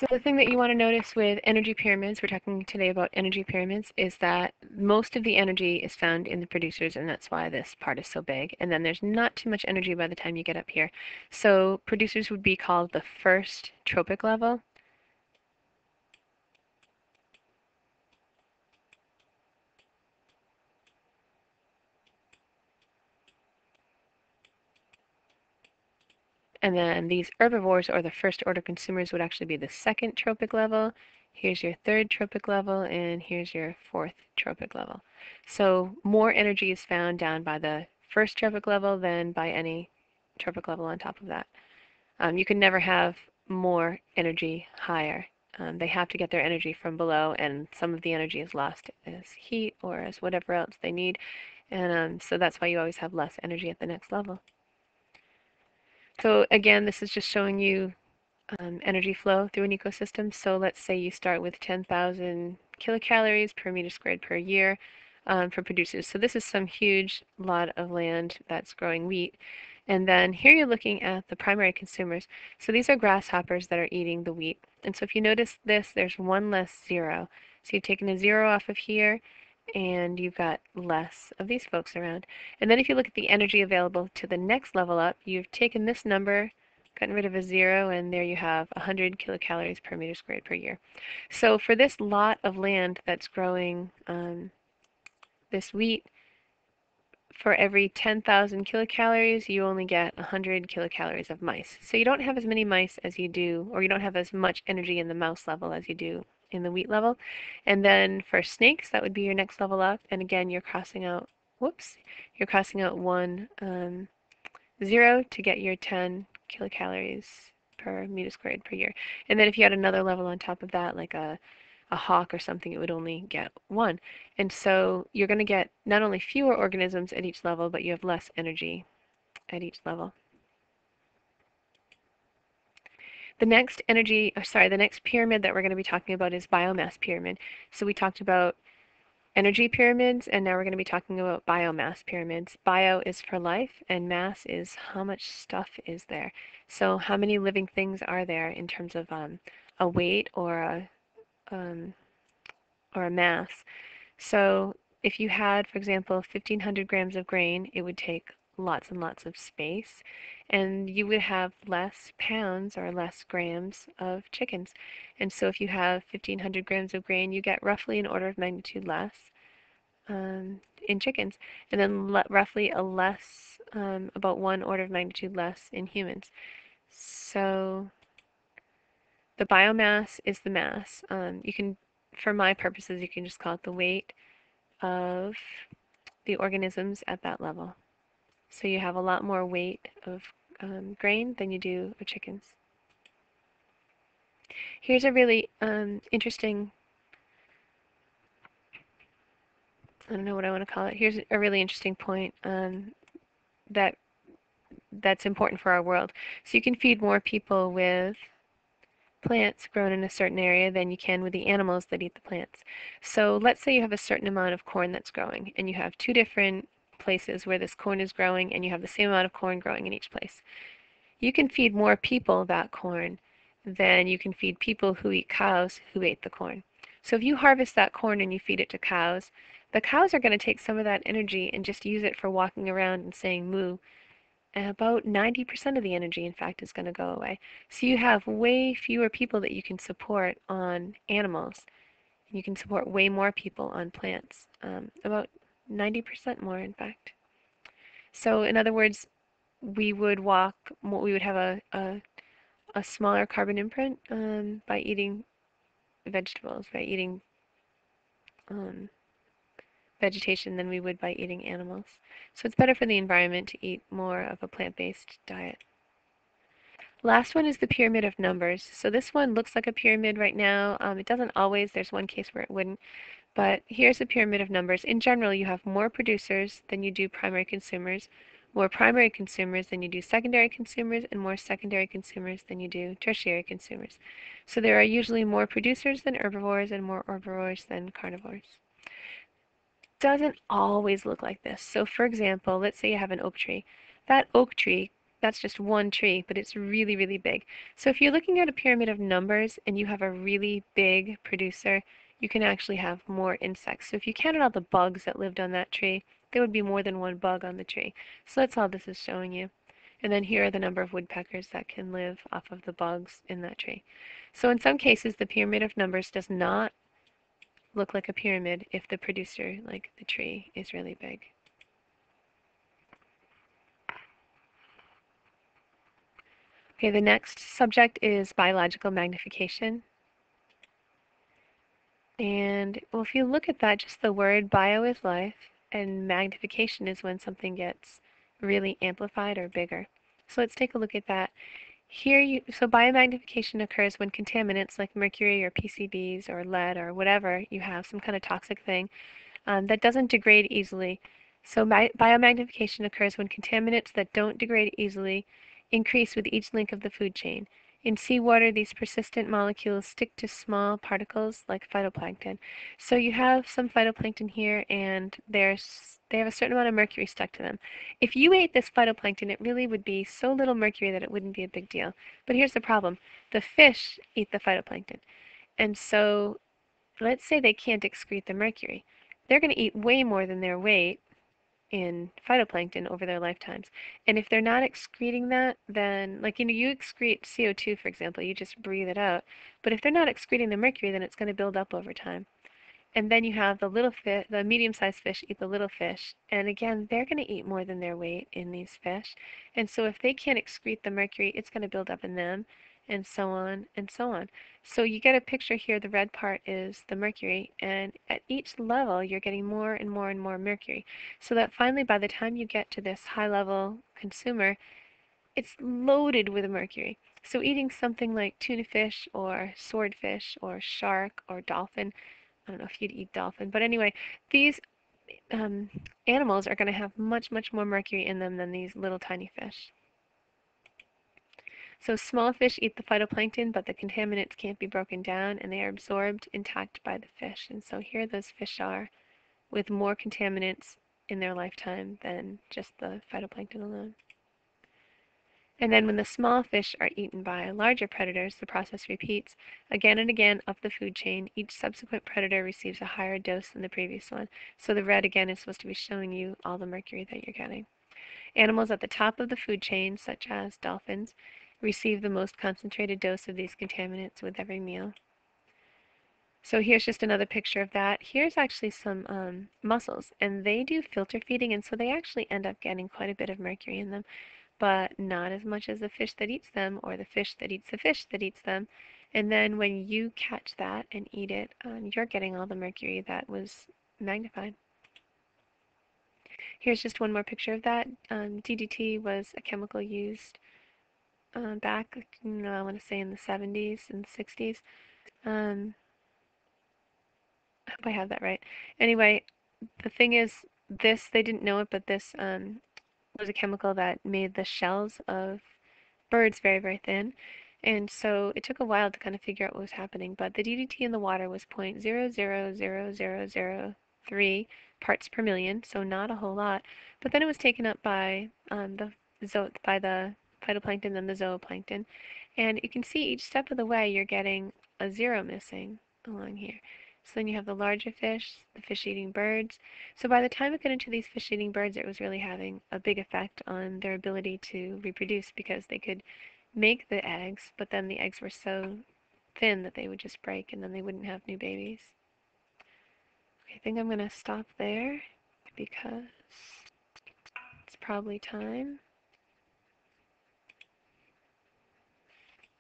So the thing that you want to notice with energy pyramids, we're talking today about energy pyramids, is that most of the energy is found in the producers, and that's why this part is so big. And then there's not too much energy by the time you get up here. So producers would be called the first tropic level. And then these herbivores, or the first order consumers, would actually be the second tropic level. Here's your third tropic level, and here's your fourth tropic level. So more energy is found down by the first tropic level than by any tropic level on top of that. You can never have more energy higher. They have to get their energy from below, and some of the energy is lost as heat or as whatever else they need. And so that's why you always have less energy at the next level. So again, this is just showing you energy flow through an ecosystem. So let's say you start with 10,000 kilocalories per meter squared per year for producers. So this is some huge lot of land that's growing wheat. And then here you're looking at the primary consumers. So these are grasshoppers that are eating the wheat. And so if you notice this, there's one less zero. So you've taken a zero off of here, and you've got less of these folks around. And then if you look at the energy available to the next level up, you've taken this number, gotten rid of a zero, and there you have 100 kilocalories per meter squared per year. So for this lot of land that's growing this wheat, for every 10,000 kilocalories, you only get 100 kilocalories of mice. So you don't have as many mice as you do, or you don't have as much energy in the mouse level as you do in the wheat level. And then for snakes, that would be your next level up. And again, you're crossing out, whoops, you're crossing out one zero to get your 10 kilocalories per meter squared per year. And then if you had another level on top of that, like a hawk or something, it would only get one. And so you're going to get not only fewer organisms at each level, but you have less energy at each level. The next the next pyramid that we're going to be talking about is biomass pyramid. So we talked about energy pyramids, and now we're going to be talking about biomass pyramids. Bio is for life, and mass is how much stuff is there. So how many living things are there in terms of a weight um, or a mass. So if you had, for example, 1,500 grams of grain, it would take lots and lots of space, and you would have less pounds or less grams of chickens. And so if you have 1,500 grams of grain, you get roughly an order of magnitude less in chickens, and then roughly about one order of magnitude less in humans. So the biomass is the mass. For my purposes, you can just call it the weight of the organisms at that level. So you have a lot more weight of grain than you do of chickens. Here's a really interesting, I don't know what I want to call it. Here's a really interesting point that that's important for our world. So you can feed more people with plants grown in a certain area than you can with the animals that eat the plants. So let's say you have a certain amount of corn that's growing, and you have two different places where this corn is growing, and you have the same amount of corn growing in each place. You can feed more people that corn than you can feed people who eat cows who ate the corn. So if you harvest that corn and you feed it to cows, the cows are going to take some of that energy and just use it for walking around and saying moo. And about 90% of the energy, in fact, is going to go away. So you have way fewer people that you can support on animals. You can support way more people on plants, about 90% more, in fact. So in other words, we would have a smaller carbon imprint by eating vegetables, by eating um, vegetation than we would by eating animals. So it's better for the environment to eat more of a plant-based diet. Last one is the pyramid of numbers. So this one looks like a pyramid right now. It doesn't always. There's one case where it wouldn't. But here's a pyramid of numbers. In general, you have more producers than you do primary consumers, more primary consumers than you do secondary consumers, and more secondary consumers than you do tertiary consumers. So there are usually more producers than herbivores and more herbivores than carnivores. Doesn't always look like this. So for example, let's say you have an oak tree. That oak tree that's just one tree, but it's really, really big. So if you're looking at a pyramid of numbers and you have a really big producer, you can actually have more insects. So if you counted all the bugs that lived on that tree, there would be more than one bug on the tree. So that's all this is showing you. And then here are the number of woodpeckers that can live off of the bugs in that tree. So in some cases, the pyramid of numbers does not look like a pyramid if the producer, like the tree, is really big. Okay, the next subject is biological magnification. And well, if you look at that, just the word bio is life, and magnification is when something gets really amplified or bigger. So let's take a look at that. So biomagnification occurs when contaminants like mercury or PCBs or lead or whatever you have, some kind of toxic thing, that doesn't degrade easily. So biomagnification occurs when contaminants that don't degrade easily increase with each link of the food chain. In seawater, these persistent molecules stick to small particles like phytoplankton. So you have some phytoplankton here, and they have a certain amount of mercury stuck to them. If you ate this phytoplankton, it really would be so little mercury that it wouldn't be a big deal. But here's the problem. The fish eat the phytoplankton. And so let's say they can't excrete the mercury. They're going to eat way more than their weight in phytoplankton over their lifetimes. And if they're not excreting that, then, like, you excrete CO2, for example, you just breathe it out. But if they're not excreting the mercury, then it's going to build up over time. And then you have the little fish, the medium-sized fish eat the little fish. And again, they're going to eat more than their weight in these fish. And so if they can't excrete the mercury, it's going to build up in them, and so on and so on. So you get a picture here. The red part is the mercury. And at each level, you're getting more and more and more mercury. So that finally, by the time you get to this high-level consumer, it's loaded with mercury. So eating something like tuna fish or swordfish or shark or dolphin, I don't know if you'd eat dolphin, but anyway, these um, animals are going to have much, much more mercury in them than these little tiny fish. So small fish eat the phytoplankton, but the contaminants can't be broken down and they are absorbed intact by the fish. And so here those fish are with more contaminants in their lifetime than just the phytoplankton alone. And then when the small fish are eaten by larger predators, the process repeats again and again up the food chain. Each subsequent predator receives a higher dose than the previous one. So the red again is supposed to be showing you all the mercury that you're getting. Animals at the top of the food chain, such as dolphins, receive the most concentrated dose of these contaminants with every meal. So here's just another picture of that. Here's actually some mussels, and they do filter feeding, and so they actually end up getting quite a bit of mercury in them, but not as much as the fish that eats them or the fish that eats the fish that eats them. And then when you catch that and eat it, you're getting all the mercury that was magnified. Here's just one more picture of that. DDT was a chemical used back, I want to say in the 70s and 60s. Um, I hope I have that right. Anyway, the thing is, they didn't know it, but this was a chemical that made the shells of birds very, very thin. And so it took a while to kind of figure out what was happening, but the DDT in the water was 0.0000003 parts per million, so not a whole lot. But then it was taken up by by the phytoplankton and the zooplankton, and you can see each step of the way you're getting a zero missing along here. So then you have the larger fish, the fish-eating birds. So by the time it got into these fish-eating birds, it was really having a big effect on their ability to reproduce because they could make the eggs, but then the eggs were so thin that they would just break and then they wouldn't have new babies. Okay, I think I'm going to stop there because it's probably time.